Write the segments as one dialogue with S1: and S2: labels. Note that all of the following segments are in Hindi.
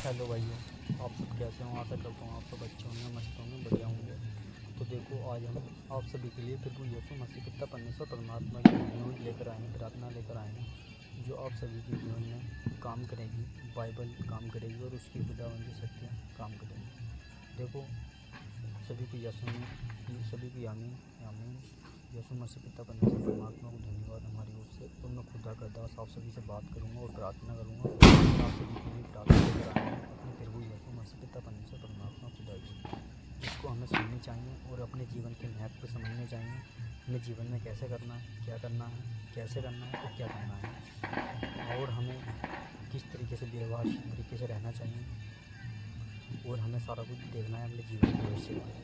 S1: हेलो भाइयों, आप सब कैसे हो? आशा करता हूँ आप सब अच्छे होंगे, मस्त होंगे, बढ़िया होंगे। तो देखो, आज हम आप सभी के लिए प्रभु यीशु मसीह पिता परमेश्वर परमात्मा की न्यूज़ लेकर आए हैं, प्रार्थना लेकर आए हैं, जो आप सभी के जीवन में काम करेगी। बाइबल काम करेगी और उसकी खुदावंदी शक्तियाँ काम करेंगी। देखो, सभी को सभी को आमीन आमीन। यीशु मसीह पिता परमेश्वर परमात्मा को धन्यवाद हमारी ओर से। और मैं खुदा का दास आप सभी से बात करूंगा और प्रार्थना करूंगा। आप सभी के लिए प्रार्थना लेकर आए हैं अपने प्रभु यीशु मसीह पिता परमेश्वर परमात्मा खुदा की, जिसको हमें सुननी चाहिए और अपने जीवन के महत्व समझने चाहिए। हमें जीवन में कैसे करना है, क्या करना है, कैसे करना है और क्या करना है, और हमें किस तरीके से व्यवहारिक तरीके से रहना चाहिए, और हमें सारा कुछ देखना है अपने जीवन के भविष्य में।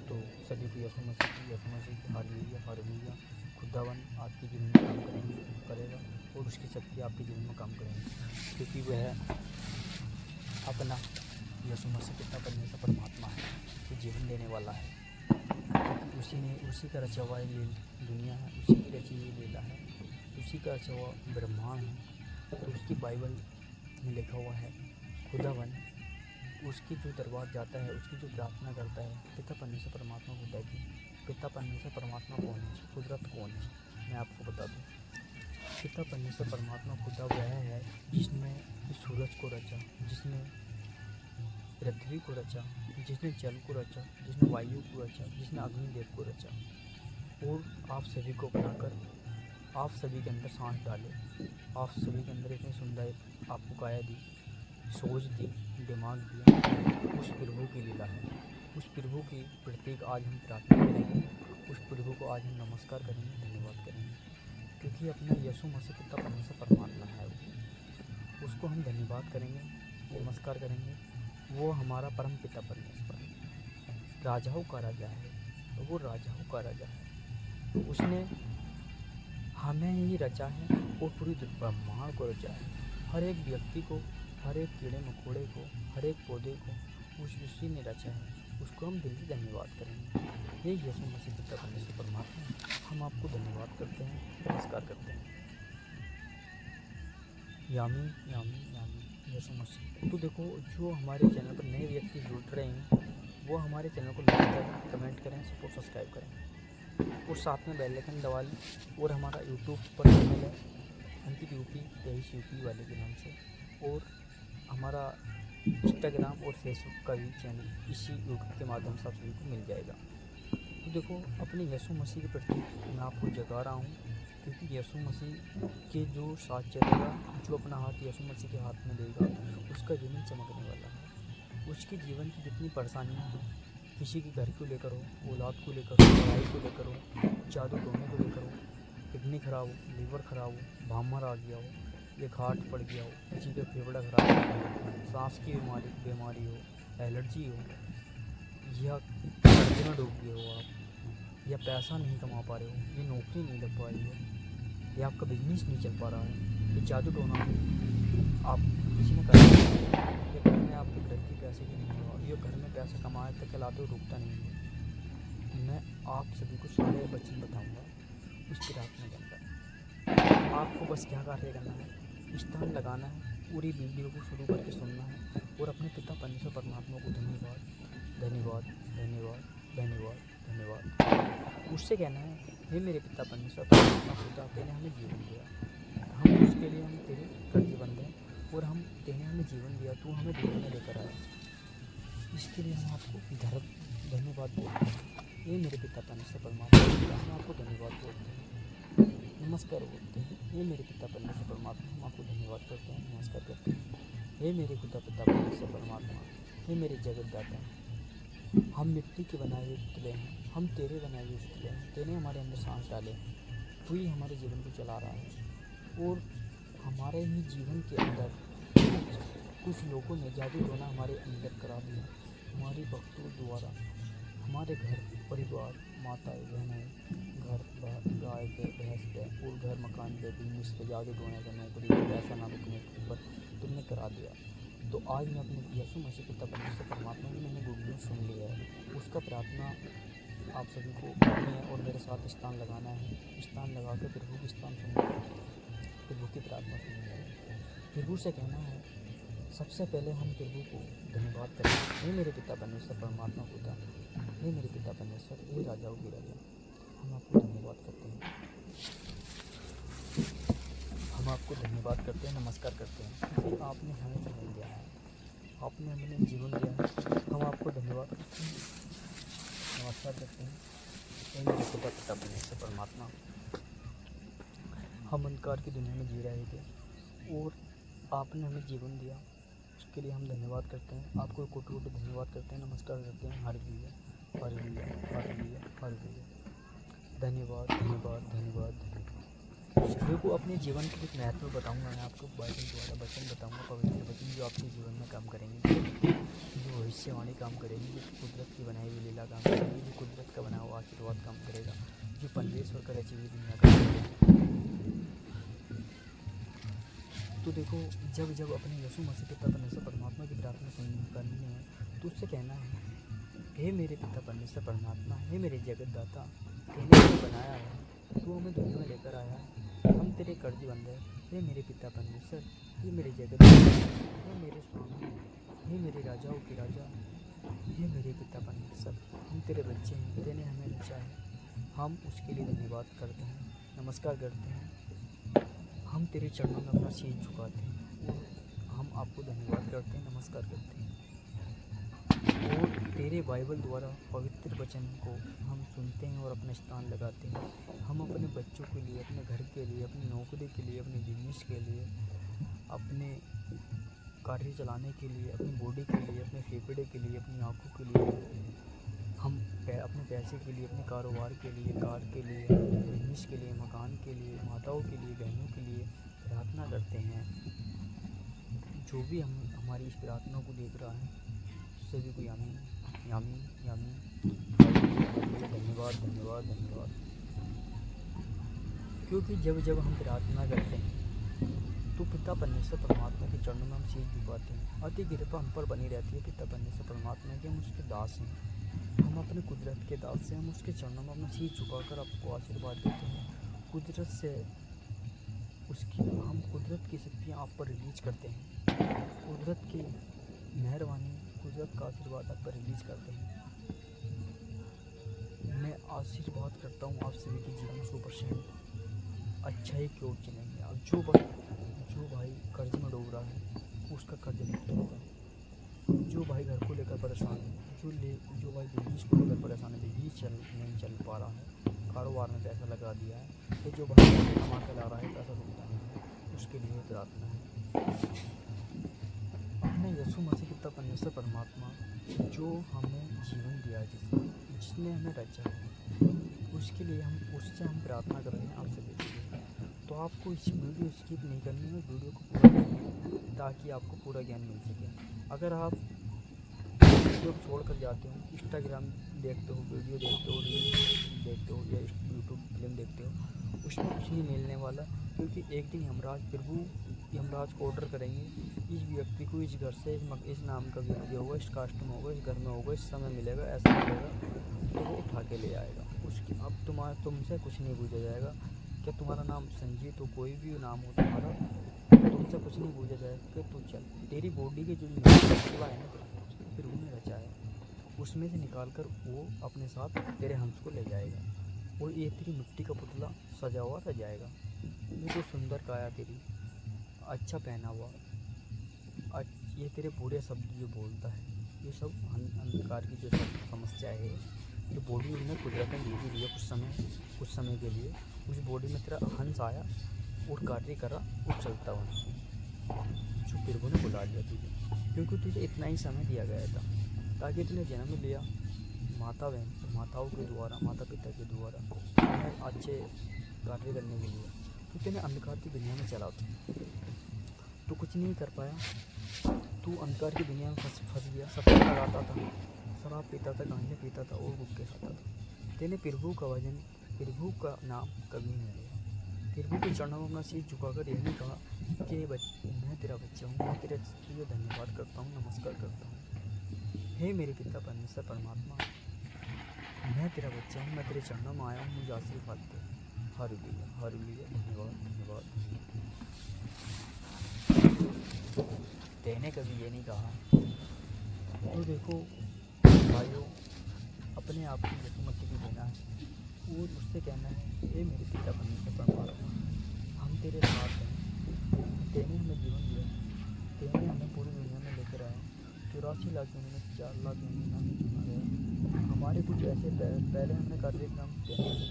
S1: तो सभी को यीशु मसीह की हालेलुया। खुदावन आपके जीवन में काम करेगा और उसकी शक्ति आपके जीवन में काम करेगी, क्योंकि वह अपना यीशु मसीह पिता परमेश्वर परमात्मा है, जो जीवन देने वाला है। क्योंकि उसी का रचा हुआ दुनिया है, उसी की रची हुई लीला है, उसी का रचा हुआ ब्रह्मांड है। तो उसकी बाइबल में लिखा हुआ है, खुदावन उसकी जो दरबार जाता है, उसकी जो प्रार्थना करता है, पिता परमेश्वर परमात्मा खुदा की। पिता परमेश्वर परमात्मा कौन है? कुदरत कौन है? मैं आपको बता दूं, पिता परमेश्वर परमात्मा खुदा वह है जिसने इस सूरज को रचा, जिसने पृथ्वी को रचा, जिसने जल को रचा, जिसने वायु को रचा, जिसने अग्निदेव को रचा, और आप सभी को बनाकर आप सभी के अंदर सांस डाले, आप सभी के अंदर इतनी सुंदर आपको काया दी, सोच दी, दिमाग दिया। उस प्रभु की लीला है। उस प्रभु की प्रतीक आज हम प्रार्थना करेंगे, उस प्रभु को आज हम नमस्कार करेंगे, धन्यवाद करेंगे, क्योंकि अपना यीशु मसीह पिता परमेश्वर परमात्मा है। उसको हम धन्यवाद करेंगे, नमस्कार करेंगे। वो हमारा परम पिता परमेश्वर है, राजाओं का राजा है, वो राजाओं का राजा है। उसने हमें ही रचा है और पूरी ब्रह्मांड को रचा है। हर एक व्यक्ति को, हर एक कीड़े मकोड़े को, हर एक पौधे को उसी ने रचा है। उसको हम दिल से धन्यवाद करेंगे। ये यीशु मसीह पिता परमेश्वर परमात्मा, हम आपको धन्यवाद करते हैं, नमस्कार करते हैं। यामीन यामीन यामीन यीशु मसीह। तो देखो, जो हमारे चैनल पर नए व्यक्ति जुड़ रहे हैं, वो हमारे चैनल को लाइक करें, कमेंट करें, सब्सक्राइब करें और साथ में बेल आइकन दबा लें। और हमारा यूट्यूब पर चैनल है अंकित यूपी 23 यूपी वाले के नाम से, और हमारा इंस्टाग्राम और फेसबुक का भी चैनल इसी यूट्यूब के माध्यम से आप सभी को मिल जाएगा। तो देखो, अपने यीशु मसीह के प्रति मैं आपको जगा रहा हूँ, क्योंकि यीशु मसीह के जो साथ चलेगा, जो अपना हाथ यीशु मसीह के हाथ में देगा, उसका जीवन चमकने वाला है। उसके जीवन की जितनी परेशानियाँ हैं, किसी के घर को लेकर हो, औलाद को लेकर हो, पढ़ाई को लेकर हो, जादू टोने को लेकर हो, किडनी खराब हो, लीवर खराब हो, भामर आ गया हो, या घाट पड़ गया हो, किसी का फेफड़ा खराब हो, सांस की बीमारी हो, एलर्जी हो, या कर्ज में डूब गए हो आप, या पैसा नहीं कमा पा रहे हो, या नौकरी नहीं लग पा रही है, या आपका बिजनेस नहीं चल पा रहा है, या जादू टोना आप किसी ने कर दिया, या घर में आपकी वृद्धि पैसे की नहीं हो, या घर में पैसा कमाए तक चलाते हो रुकता नहीं है, मैं आप सभी को सारे वचन बताऊंगा उस प्रार्थना के अंदर। आपको बस क्या कार्य करना है, स्थान लगाना है, पूरी वीडियो को शुरू करके सुनना है, और अपने पिता परमेश्वर परमात्मा को धन्यवाद धन्यवाद धन्यवाद धन्यवाद धन्यवाद उससे कहना है, हे मेरे पिता परमेश्वर परमात्मा खुदा, तेने हमें जीवन दिया, हम उसके लिए हम तेरे कर्जबंद हैं, और तेने हमें जीवन दिया, तू हमें दुनिया में लेकर आया, इसके लिए हम आपको धन्यवाद बोलते हैं। ये मेरे पिता परमेश्वर परमात्मा, हम आपको धन्यवाद बोलते हैं, नमस्कार बोलते हैं। ये मेरे पिता परमेश्वर परमात्मा, हम आपको धन्यवाद करते हैं, नमस्कार करते हैं। हे मेरे खुदा पिता परमेश्वर परमात्मा, हे मेरे जगतदाता, हम मिट्टी के बनाए हुए पुतले हैं, हम तेरे बनाए हुए पुतले हैं। तेने हमारे अंदर सांस डाले, तू ही हमारे जीवन को चला रहा है, और हमारे ही जीवन के अंदर कुछ लोगों ने जादू टोना हमारे अंदर करा दिया। हमारी भक्तों द्वारा हमारे घर परिवार, माताएं बहनें, घर गाय पे, भैंस पे, और घर मकान पे, बिजनेस पे, जादू टोने पे, नौकरी पे, पैसा ना रुकने पर तुमने करा दिया। तो आज मैं अपने यीशु मसीह पिता परमेश्वर परमात्मा की मैंने गुड न्यूज़ सुन लिया है, उसका प्रार्थना आप सभी को करनी है, और मेरे साथ स्थान लगाना है। स्थान लगा के प्रभु की स्थान सुनना है, प्रभु की प्रार्थना सुननी है। प्रभु से कहना है, सबसे पहले हम प्रभु को धन्यवाद करें। हे मेरे पिता परमेश्वर परमात्मा खुदा, हे मेरे पिता परमेश्वर, हे राजाओं की राजा, हम आपको धन्यवाद करते हैं। हम आपको धन्यवाद करते हैं, नमस्कार करते हैं क्योंकि आपने हमें जन्म दिया है, आपने हमें जीवन दिया है। हम आपको धन्यवाद करते हैं, नमस्कार करते हैं। हे मेरे पिता परमेश्वर परमात्मा, हम अंधकार की दुनिया में जी रहे थे और आपने हमें जीवन दिया, उसके लिए हम धन्यवाद करते हैं। आपको कोटि कोटि धन्यवाद करते हैं, नमस्कार करते हैं। Hallelujah, hallelujah, hallelujah, hallelujah. धन्यवाद, धन्यवाद, धन्यवाद, धन्यवाद। देखो, अपने जीवन के कुछ महत्व बताऊंगा मैं आपको, बाइबल द्वारा वचन बताऊंगा, पवित्र वचन जो आपके जीवन में काम करेंगे, जो भविष्यवाणी काम करेगी, जो कुदरत की बनाई हुई लीला काम करेगी, जो कुदरत का बना हुआ आशीर्वाद काम करेगा, जो परमेश्वर का रची हुई दुनिया काम करेगा। तो देखो, जब जब अपने यीशु मसीह पिता परमेश्वर परमात्मा की प्रार्थना करनी है तो उससे कहना है, हे मेरे पिता परमेश्वर परमात्मा, हे मेरे जगतदाता, तूने हमें बनाया है, तू हमें दुनिया में लेकर आया है, हम तेरे कर्ज बंद है। हे मेरे पिता परमेश्वर, हे मेरे जगतदाता, हे मेरे स्वामी, हे मेरे राजाओं के राजा, हे मेरे पिता परमेश्वर, हम तेरे बच्चे हैं, तूने हमें रचा है। हम उसके लिए धन्यवाद करते हैं, नमस्कार करते हैं। हम तेरे चरणों में अपना शीश झुकाते हैं और हम आपको धन्यवाद करते हैं, नमस्कार करते हैं। और तेरे बाइबल द्वारा पवित्र वचन को हम सुनते हैं और अपना स्थान लगाते हैं। हम अपने बच्चों के लिए, अपने घर के लिए, अपनी नौकरी के लिए, अपने बिजनेस के लिए, अपने कार्य चलाने के लिए, अपनी बॉडी के लिए, अपने फेफड़े के लिए, अपनी आँखों के लिए, हम अपने पैसे के लिए, अपने कारोबार के लिए, कार के लिए, बिजनेस के लिए, मकान के लिए, माताओं के लिए, बहनों के लिए प्रार्थना करते हैं। जो भी हमारी इस प्रार्थना को देख रहा है, सभी को आमीन, आमीन, आमीन। धन्यवाद, धन्यवाद, धन्यवाद। क्योंकि जब जब हम प्रार्थना करते हैं तो पिता परमेश्वर परमात्मा के चरणों में हम शीश झुकाते हैं। अति कृपा हम पर बनी रहती है पिता परमेश्वर परमात्मा की, हम उसके दास हैं, हम अपने कुदरत के दास हैं। हम उसके चरणों में अपना शीश झुकाकर आपको आशीर्वाद देते हैं। कुदरत से हम कुदरत की शक्तियाँ आप पर रिलीज करते हैं, कुदरत की मेहरबानी, कुदरत का आशीर्वाद आप पर रिलीज करते हैं। मैं आशीर्वाद करता हूँ आप सभी के जीवन 100% अच्छाई की ओर चलेंगे। अब जो भाई कर्ज में डूब रहा है उसका कर्ज मुक्त होगा, जो भाई घर को लेकर परेशान है, जो भाई बिजनेस को लेकर परेशान है, बिजनेस नहीं चल पा रहा है, कारोबार में पैसा लगा दिया है, तो जो भाई पैसे कमा कर ला रहा है, पैसा रुकता नहीं है, उसके लिए प्रार्थना है। अपने यीशु मसीह पिता परमेश्वर परमात्मा जो हमें जीवन दिया है, जिसने हमें रचा है, उससे हम प्रार्थना कर रहे हैं आप सभी के लिए। तो आपको इस वीडियो स्किप नहीं करनी है, वीडियो को पूरा करना है ताकि आपको पूरा ज्ञान मिल सके। अगर आप वीडियो को छोड़ कर जाते हो, इंस्टाग्राम देखते हो, वीडियो देखते हो, रील देखते हो या यूट्यूब फिल्म देखते हो, उसमें कुछ नहीं मिलने वाला। क्योंकि एक दिन यमराज को ऑर्डर करेंगे, इस व्यक्ति को इस घर से इस नाम का व्यक्ति होगा, इस कास्ट में होगा, इस घर में होगा, इस समय मिलेगा, ऐसा मिलेगा, तो वो उठा के ले आएगा। अब तुमसे कुछ नहीं पूछा जाएगा, क्या तुम्हारा नाम संजीत हो, कोई भी नाम हो तुम्हारा, तुमसे कुछ नहीं पूछा जाएगा कि तू चल, तेरी बॉडी के जो पुतला है ना, फिर उन्हें रचा है, उसमें से निकाल कर वो अपने साथ तेरे हंस को ले जाएगा और ये तेरी मिट्टी का पुतला सजा हुआ रह जाएगा। ये जो सुंदर काया तेरी, अच्छा पहना हुआ, ये तेरे पूरे शब्द जो बोलता है, ये सब अंधकार की जो सब समस्याएँ है, जो बॉडी में कुदरत ने दे दी है कुछ समय के लिए, उस बॉडी में तेरा हंस आया और कार्य करा और चलता हुआ, जो प्रभु ने बुला लिया तुझे, क्योंकि तुझे इतना ही समय दिया गया था ताकि तूने जन्म लिया माताओं के द्वारा, माता पिता के द्वारा अच्छे कार्य करने के लिए। तो तूने अंधकार की दुनिया में चला तो कुछ नहीं कर पाया, तू अंधकार की दुनिया में फंस गया, सपना लगाता था, शराब पीता था, गांजे पीता था और गुटखे खाता था। तेने प्रभु का नाम कभी नहीं लिया, प्रभु के चरणों में अपना शीश झुकाकर यही कहा कि मैं तेरा बच्चा हूँ, मैं तेरे लिए धन्यवाद करता हूँ, नमस्कार करता हूँ। हे मेरे पिता परमेश्वर परमात्मा, मैं तेरा बच्चा हूँ, मैं तेरे चरणों में आया हूँ, मुझे आशीर्वाद दे। हालेलुया, हालेलुया, धन्यवाद, धन्यवाद, धन्यवाद। देने कभी ये नहीं कहा। तो देखो भाइयों, अपने आप की यशोमती की देना है और उससे कहना है, हे मेरे पिता परमेश्वर परमात्मा, हम तेरे साथ हैं। तेने हमें जीवन दिया, तेने हमें पूरी दुनिया में लेकर आया। 84 लाख यूनिट में 4 लाख यूनिट हमें चुना गया। हमारे कुछ ऐसे पहले हमने कार्यक्रम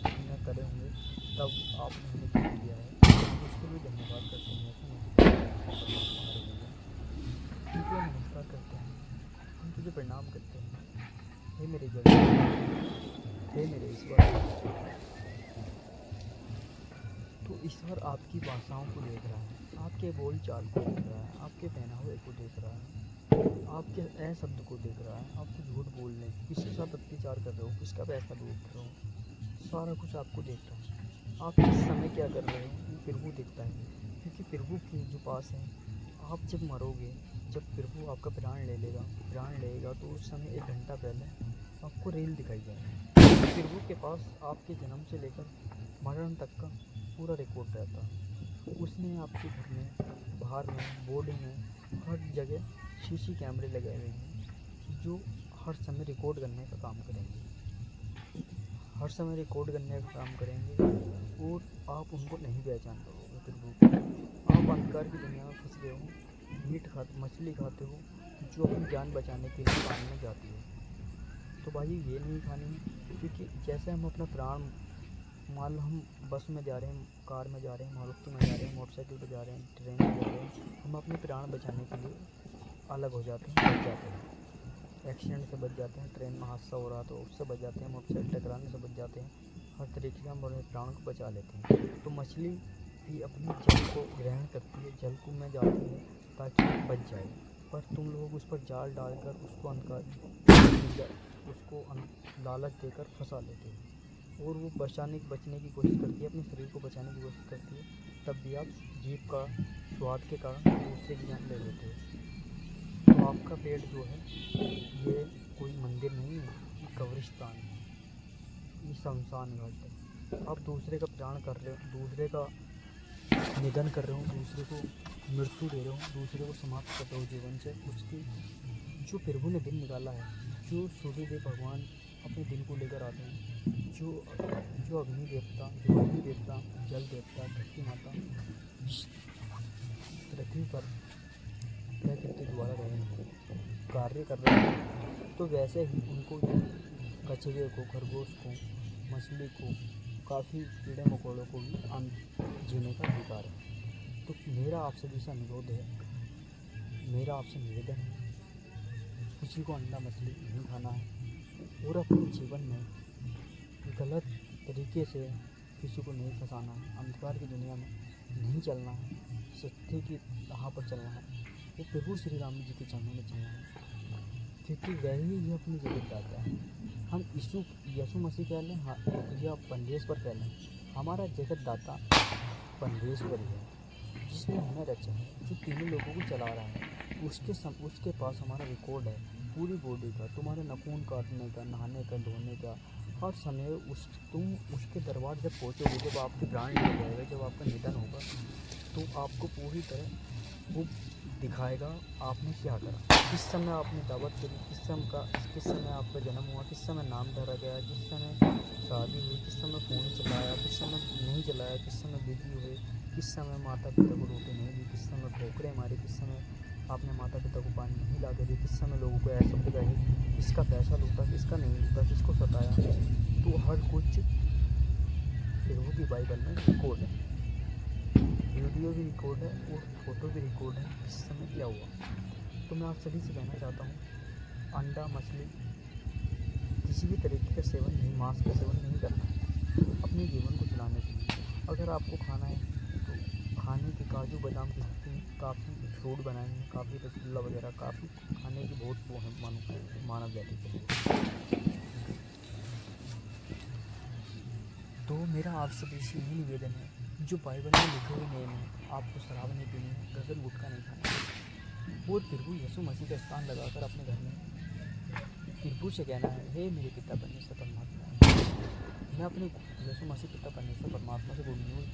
S1: हमने करे होंगे, तब आपने हमें जीवन दिया है। उसके लिए धन्यवाद करते हैं परमात्मा हमारे भैया। हम तुझे नमस्कार करते हैं, हम तुझे प्रणाम करते हैं, हे मेरे जगह, हे मेरे ईश्वर। तो ईश्वर आपकी भाषाओं को देख रहा है, आपके बोल चाल को देख रहा है, आपके पहनावे को देख रहा है, आपके शब्द को देख रहा है, आपको झूठ बोलने, किसके साथ अत्याचार कर रहे हो, किसका पैसा लूट रहे हो, सारा कुछ आपको देख रहा है। आप किस समय क्या कर रहे हो ये प्रभु देखता है, क्योंकि प्रभु के जो पास है, आप जब मरोगे, जब प्रभु आपका प्राण लेगा तो उस समय 1 घंटा पहले आपको रील दिखाई जाएगी। प्रभु के पास आपके जन्म से लेकर मरण तक का पूरा रिकॉर्ड रहता है। उसने आपके घर में, बाहर में, बॉडी में, हर जगह सीसी कैमरे लगाए हुए हैं जो हर समय रिकॉर्ड करने का काम करेंगे, हर समय रिकॉर्ड करने का काम करेंगे और आप उनको नहीं पहचान पाओगे। प्रभु को आप अंधकार की दुनिया में फंस गए हो, मीट खाते, मछली खाते हो जो अपनी जान बचाने के लिए पानी में जाती है। तो भाई ये नहीं खानी है, क्योंकि जैसे हम अपना प्राण, मान लो हम बस में जा रहे हैं, कार में जा रहे हैं, मारुति में जा रहे हैं, मोटरसाइकिल पर जा रहे हैं, ट्रेन में जा रहे हैं, हम अपने प्राण बचाने के लिए अलग हो जाते हैं, बच जाते हैं, एक्सीडेंट से बच जाते हैं, ट्रेन में हादसा हो रहा तो उससे बच जाते हैं, मोटरसाइकिल टकराने से बच जाते हैं, हर तरीके से हम अपने प्राण को बचा लेते हैं। तो मछली भी अपनी जल को ग्रहण करती है, जल को में जाती है ताकि बच जाए, पर तुम लोग उस पर जाल डालकर उसको लालच देकर फंसा लेते हो और वो बचने की कोशिश करती है, अपने शरीर को बचाने की कोशिश करती है, तब भी आप जीभ का स्वाद के कारण दूसरे की जान ले लेते हो। तो आपका पेट जो है ये कोई मंदिर नहीं है, ये कब्रिस्तान है, ये शमशान घाट है। आप दूसरे का प्राण कर रहे हो, दूसरे का निधन कर रहे हो, दूसरे को मृत्यु दे रहे हो, दूसरे को समाप्त कर रहे हो जीवन से। उसकी जो प्रभु ने दिन निकाला है, जो सूर्यदेव भगवान अपने दिन को लेकर आते हैं, जो अग्नि देवता, जल देवता, धरती माता पृथ्वी पर प्रकृति द्वारा कार्य कर रहे हैं, तो वैसे ही उनको कछुए को, खरगोश को, मछली को, काफ़ी कीड़े मकोड़ों को भी जीने का अधिकार है। तो मेरा आपसे भी अनुरोध है, मेरा आपसे निवेदन है, किसी को अंडा मछली नहीं खाना है और अपने जीवन में गलत तरीके से किसी को नहीं फंसाना है, अंधकार की दुनिया में नहीं चलना है, सत्य की राह पर चलना है, वो प्रभु श्री राम जी के चरणों में चलना है, क्योंकि वही ही अपनी जगत दाता है। हम यीशु मसीह कह लें, हाँ, या परमेश्वर कह लें, हमारा जगत दाता परमेश्वर ही है, जिसने हमें रचा है, जो तीनों लोगों को चला रहा है। उसके पास हमारा रिकॉर्ड है पूरी बॉडी का, तुम्हारे नाखून काटने का, नहाने का, धोने का, हर समय तुम उसके दरबार जब पहुँचोगे, जब आपके प्राण लिया जाएगा, जब आपका निधन होगा, तो आपको पूरी तरह वो दिखाएगा आपने क्या करा, किस समय आपने दावत करी, किस समय आपका जन्म हुआ, किस समय नाम धरा गया, किस समय शादी हुई, किस समय फ़ोन चलाया, किस समय नहीं चलाया, किस समय बिजी हुए, किस समय माता पिता को रोटी नहीं दी, किस समय ठोकरें मारी, किस समय आपने माता पिता को पानी नहीं ला के दी, किस समय लोगों को ऐसा शब्द कहे, किसका पैसा लूटा, किसका नहीं लूटा, किसको सताया। तो हर कुछ प्रभु की बाइबल में रिकॉर्ड है, वीडियो भी रिकॉर्ड है और फोटो भी रिकॉर्ड है, किस समय क्या हुआ। तो मैं आप सभी से कहना चाहता हूँ, अंडा मछली किसी भी तरीके का सेवन नहीं, मांस का सेवन नहीं करना है अपने जीवन को चलाने के लिए। अगर आपको खाना है तो खाने के काजू बादाम की काफ़ी फ्रूट बनाए हैं, काफ़ी रसगुल्ला वगैरह, काफ़ी खाने की बहुत वो है मानव जाति के लिए। तो मेरा आप सभी से यही निवेदन है, जो बाइबल में लिखे हुए नियम हैं, आपको शराब नहीं पीनी है, गगन गुटखा नहीं खाना है और प्रभु यीशु मसीह का स्थान लगाकर अपने घर में प्रभु से कहना है, हे मेरे पिता परमेश्वर परमात्मा, मैं अपने यीशु मसीह पिता परमेश्वर परमात्मा से गुड न्यूज़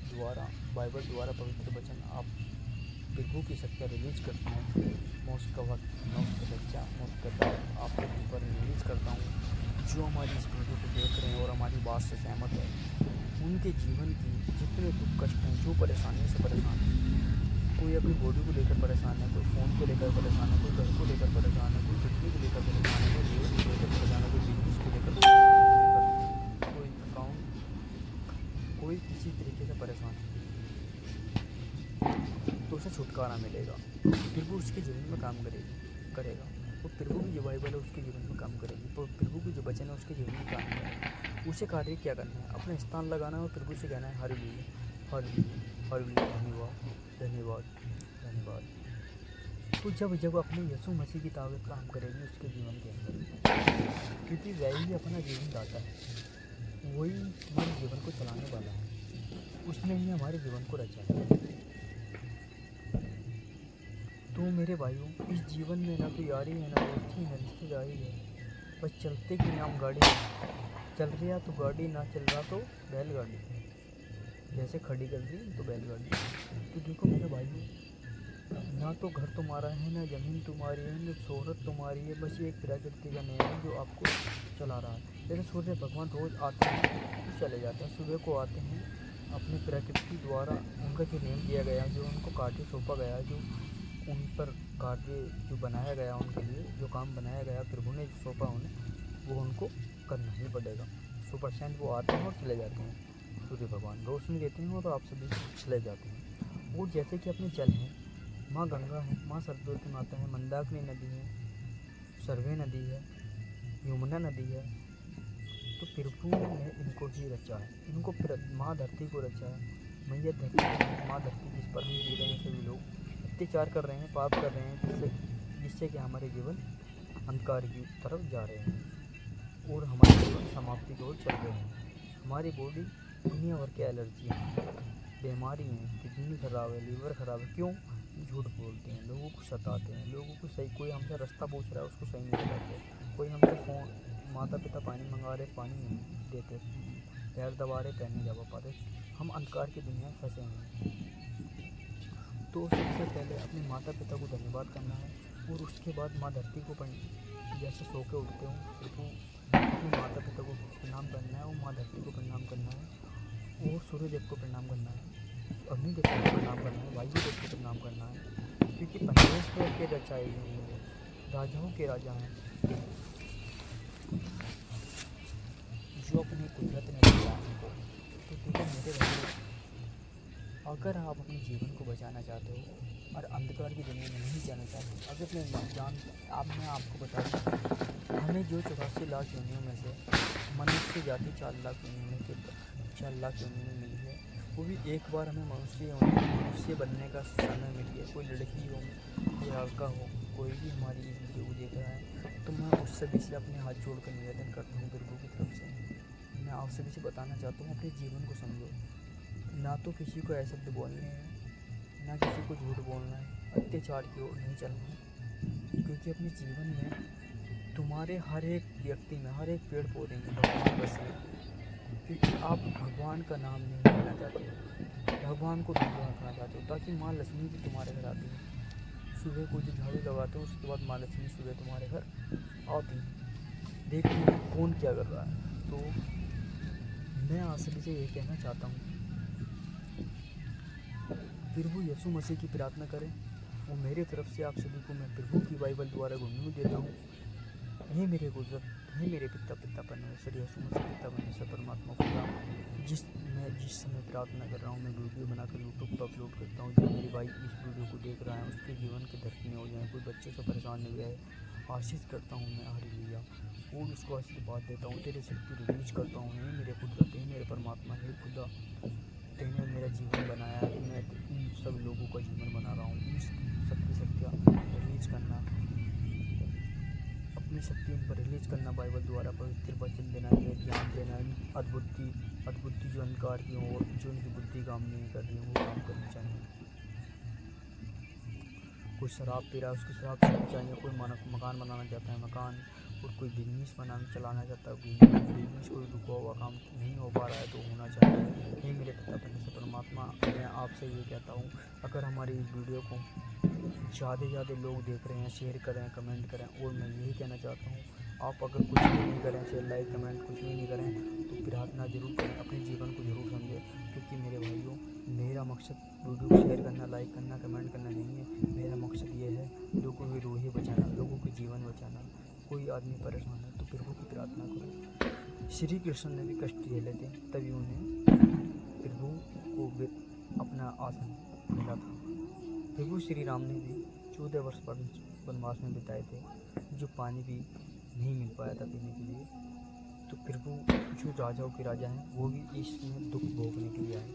S1: द्वारा, बाइबल द्वारा, पवित्र वचन आप प्रभु की शक्तियाँ रिलीज करता हूँ, मैं उसका वक्त, मैं उसका बच्चा, मैं उसका दाद आप सभी पर रिलीज करता हूँ। जो हमारी इस वीडियो को देख रहे हैं और हमारी बात से सहमत है, उनके जीवन की जितने दुख कष्ट हैं, जो परेशानियों से परेशान है, कोई अपनी बॉडी को लेकर परेशान है, कोई फ़ोन को लेकर परेशान है, कोई घर को लेकर परेशान है, कोई किडनी को लेकर परेशान है, कोई लीवर को लेकर परेशान है, कोई बिजनेस को लेकर कोई अकाउंट, कोई किसी तरीके से परेशान है, तो उसे छुटकारा मिलेगा। प्रभु उसके जीवन में काम करेगा। तो प्रभु की जो बाइबल है उसके जीवन में काम करेगी, तो प्रभु की जो वचन है उसके जीवन में काम करेगा। उसे कार्य क्या करना है, अपना स्थान लगाना है और प्रभु से कहना है हालेलुया, हालेलुया, हालेलुया, धन्यवाद, धन्यवाद, धन्यवाद। तो जब अपने यीशु मसीह की ताकत काम करेगी उसके जीवन के अंदर, क्योंकि वही अपना जीवन दाता है, वही हमारे जीवन को चलाने वाला है, उसने ही हमारे जीवन को रचा है। तो मेरे भाइयों, इस जीवन में ना तो यारी है, ना दोस्ती, ना रिश्तेदारी है, बस चलते की नाम गाड़ी है। चल रहा तो गाड़ी, ना चल रहा तो बैलगाड़ी, जैसे खड़ी कर दी तो बैलगाड़ी। तो देखो मेरे भाइयों, ना तो घर तुम्हारा है, ना ज़मीन तुम्हारी है, ना शोहरत तुम्हारी है, बस ये एक प्रकृति का नियम है जो आपको चला रहा है। जैसे सूर्य भगवान रोज़ आते हैं तो चले जाते हैं, सुबह को आते हैं, अपनी प्रकृति द्वारा उनका जो नियम दिया गया, जो उनको कार्य सौंपा गया, जो उन पर कार्य जो बनाया गया, उनके लिए जो काम बनाया गया, प्रभु ने जो सौंपा उन्हें, वो उनको करना ही पड़ेगा। 100% वो आते हैं और चले जाते हैं। सूर्य भगवान रोशनी देते हैं और आप सभी चले जाते हैं। और जैसे कि अपने जल हैं, माँ गंगा है, माँ सरस्वती माता है, मंदाकिनी नदी है, सरवे नदी है, यमुना नदी है, तो प्रभु ने इनको ही रचा है, इनको माँ धरती को रचा है। मैया धरती, माँ धरती जिस पर हम जी रहे हैं, सभी लोग अत्याचार कर रहे हैं, पाप कर रहे हैं, जिससे कि हमारे जीवन अंधकार की तरफ जा रहे हैं और हमारे जीवन समाप्ति की ओर चल रहे हैं। हमारी बॉडी दुनिया भर के एलर्जी हैं, बीमारी हैं, किडनी खराब है, लीवर खराब है। क्यों? झूठ बोलते हैं, लोगों को सताते हैं, लोगों को सही, कोई हमसे रास्ता पूछ रहा है उसको सही नहीं बताते, कोई हमसे फ़ोन, माता पिता पानी मंगा रहे, पानी नहीं देते, पैर दबा रहे, पैर नहीं दबा पाते। हम अंधकार की दुनिया में फंसे हैं। तो सबसे पहले अपने माता पिता को धन्यवाद करना है और उसके बाद माँ धरती को जैसे सो के उठते हो प्रभु अपने माता पिता को प्रणाम करना है और माँ धरती को प्रणाम करना है और सूर्यदेव को प्रणाम करना है, अग्निदेव को प्रणाम करना है, वायुदेव को प्रणाम करना है, क्योंकि परमेश्वर के रचाए हुए हैं, राजाओं के राजा हैं, जो अपनी कुदरत ने रचा हमको। तो देखो मेरे भाई, अगर आप अपने जीवन को बचाना चाहते हो और अंधकार की दुनिया में नहीं जाना चाहते, अगर मैं आपको बता दूँ, हमें जो 84 लाख योनियों में से मनुष्य जाति 4 लाख योनियों में 4 लाख योनियों में मिली है, वो भी एक बार हमें मनुष्य बनने का समय मिल गया। कोई लड़की हो, कोई लड़का हो, कोई भी हमारी इस वीडियो को देख रहा है, तो मैं उस सभी से अपने हाथ जोड़कर निवेदन करता हूँ प्रभु की तरफ से। मैं आप सभी से बताना चाहता हूँ, अपने जीवन को समझो, ना तो किसी को ऐसे शब्द बोलने हैं, ना किसी को झूठ बोलना है, अत्याचार की ओर नहीं चलना है, क्योंकि अपने जीवन में तुम्हारे हर एक व्यक्ति में, हर एक पेड़ पौधे में भगवान बसे हैं, क्योंकि आप भगवान का नाम नहीं लेना चाहते हो, भगवान को दूर रखना चाहते हो, ताकि माँ लक्ष्मी भी तुम्हारे घर आती है। सुबह को जो झाड़ू लगाते हो उसके बाद माँ लक्ष्मी सुबह तुम्हारे घर आती है, देखती है कौन क्या कर रहा है। तो मैं आप सभी से ये कहना चाहता हूँ, प्रभु यीशु मसीह की प्रार्थना करें और मेरे तरफ से आप सभी को मैं प्रभु की बाइबल द्वारा गुणगान देता हूँ। हे मेरे कुदरत, हे मेरे पिता परमेश्वर यीशु मसीह पिता परमेश्वर परमात्मा खुदा, जिस समय प्रार्थना कर रहा हूँ, मैं वीडियो बनाकर यूट्यूब पर अपलोड करता हूँ, जो मेरे भाई इस वीडियो को देख रहा है उसके जीवन के धरती हो जाए, कोई बच्चे से परेशान नहीं हुआ है, आशीष करता हूँ मैं, हालेलुया, और उसको आशीर्वाद देता हूँ, तेरी शक्ति रिलीज करता हूँ। हे मेरे कुदरत, हे मेरे परमात्मा, हे खुदा, तेने मेरा जीवन बनाया है, मैं इन सब लोगों का जीवन बना रहा हूँ। इन सबकी शक्तियाँ रिलीज करना, अपनी शक्ति इन पर रिलीज करना, बाइबल द्वारा पवित्र वचन देना, इन्हें ज्ञान देना, अद्भुत जो अंधकार की हो, जो उनकी बुद्धि काम नहीं कर रही है, वो काम करनी चाहिए। कोई शराब पी रहा है, उसकी शराब छूटनी चाहिए, कोई मकान बनाना चाहता है मकान, और कोई बिजनेस चलाना चाहता है, बिजनेस कोई रुका हुआ काम नहीं हो पा रहा है तो होना चाहिए। हे मेरे पिता परमेश्वर परमात्मा, मैं आपसे ये कहता हूँ, अगर हमारी इस वीडियो को ज़्यादा से ज़्यादा लोग देख रहे हैं, शेयर करें, कमेंट करें। और मैं यही कहना चाहता हूँ, आप अगर कुछ भी नहीं करें, शेयर लाइक कमेंट कुछ भी नहीं करें तो प्रार्थना ज़रूर करें, अपने जीवन को ज़रूर समझें। क्योंकि मेरे भाइयों, मेरा मकसद वीडियो को शेयर करना, लाइक करना, कमेंट करना नहीं है। मेरा मकसद ये है लोगों की रूहें बचाना, लोगों के जीवन बचाना। कोई आदमी परेशान है तो प्रभु की प्रार्थना करो। श्री कृष्ण ने भी कष्ट झेले थे, तभी उन्हें प्रभु को अपना आसन मिला था। प्रभु श्री राम ने भी 14 वर्ष वनवास में बिताए थे, जो पानी भी नहीं मिल पाया था पीने के लिए। तो प्रभु जो राजाओं के राजा हैं वो भी इसमें दुख भोगने के लिए आए।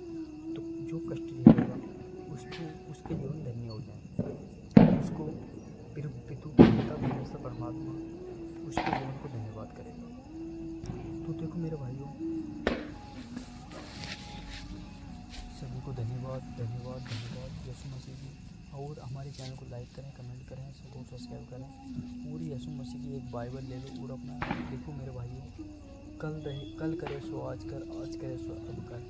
S1: तो जो कष्ट झेलेगा उसको उसके जीवन धन्य हो जाए, उसको पिता परमेश्वर परमात्मा उसके जीवन को धन्यवाद करेगा। तो देखो मेरे भाइयों, सभी को धन्यवाद धन्यवाद धन्यवाद यीशु मसीह की। और हमारे चैनल को लाइक करें, कमेंट करें, सबको सब्सक्राइब करें। पूरी यीशु मसीह की एक बाइबल ले लो और अपना देखो मेरे भाइयों, कल करे सो आज कर, आज करे सो अब कर।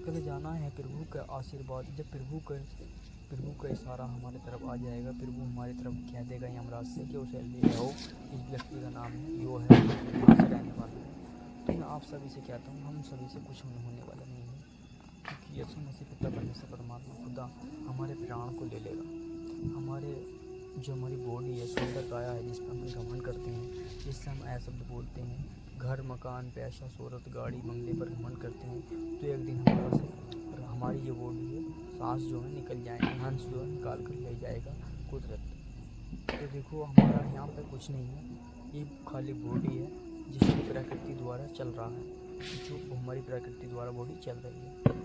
S1: कल जाना है प्रभु का आशीर्वाद, जब प्रभु का इशारा हमारे तरफ आ जाएगा, प्रभु हमारी तरफ कह देगा यमराज से कि उसे ले आओ, इस व्यक्ति का नाम है यो है, यहाँ से रहने वाला है। तो मैं आप सभी से कहता हूँ, हम सभी से कुछ होने वाला नहीं है, क्योंकि यीशु मसीह पिता परमेश्वर परमात्मा खुदा हमारे प्राण को ले लेगा। जो हमारी बॉडी है, सुंदर काया है, जिस पर हम घमंड करते हैं, जिससे हम ऐसा बोलते हैं, घर मकान पैसा शोहरत गाड़ी बंगले पर घमंड करते हैं, तो एक दिन हमारी ये बॉडी है, सांस जो है निकल जाएंगे, हंस जो है निकाल कर ले जाएगा कुदरत। तो देखो हमारा यहाँ पे कुछ नहीं है, ये खाली बॉडी है जिसकी प्रकृति द्वारा चल रहा है, जो हमारी प्रकृति द्वारा बॉडी चल रही है।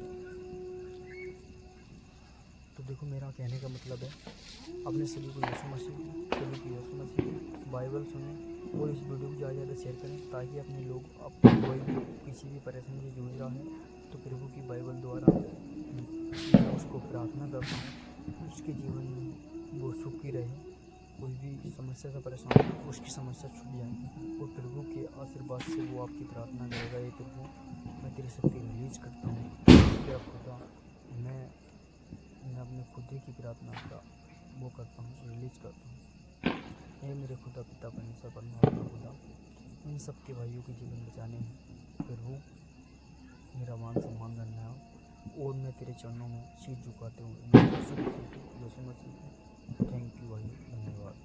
S1: तो देखो मेरा कहने का मतलब है, अपने सभी को यीशु मसीह बाइबल सुने और इस वीडियो को ज़्यादा शेयर करें, ताकि अपने लोग कोई भी किसी भी परेशानी से जूझ रहा है तो प्रभु की बाइबल द्वारा मैं उसको प्रार्थना करता हूँ, उसके जीवन में वो सुखी रहे, कोई भी समस्या से परेशान हो उसकी समस्या छूट जाएगी और प्रभु के आशीर्वाद से वो आपकी प्रार्थना करेगा। ये प्रभु मैं तेरी शक्ति रिलीज करता हूँ, तेरा खुदा मैं अपने खुदे की प्रार्थना का वो करता हूँ, रिलीज करता हूँ। ये मेरे खुदा पिता परमेश्वर परमात्मा खुदा, इन सब के भाइयों के जीवन बचाने हैं प्रभु, मेरा मान सम्मान करना है और मैं तेरे चरणों में शीश झुकाते हुए यीशु मसीह, थैंक यू भाई, धन्यवाद।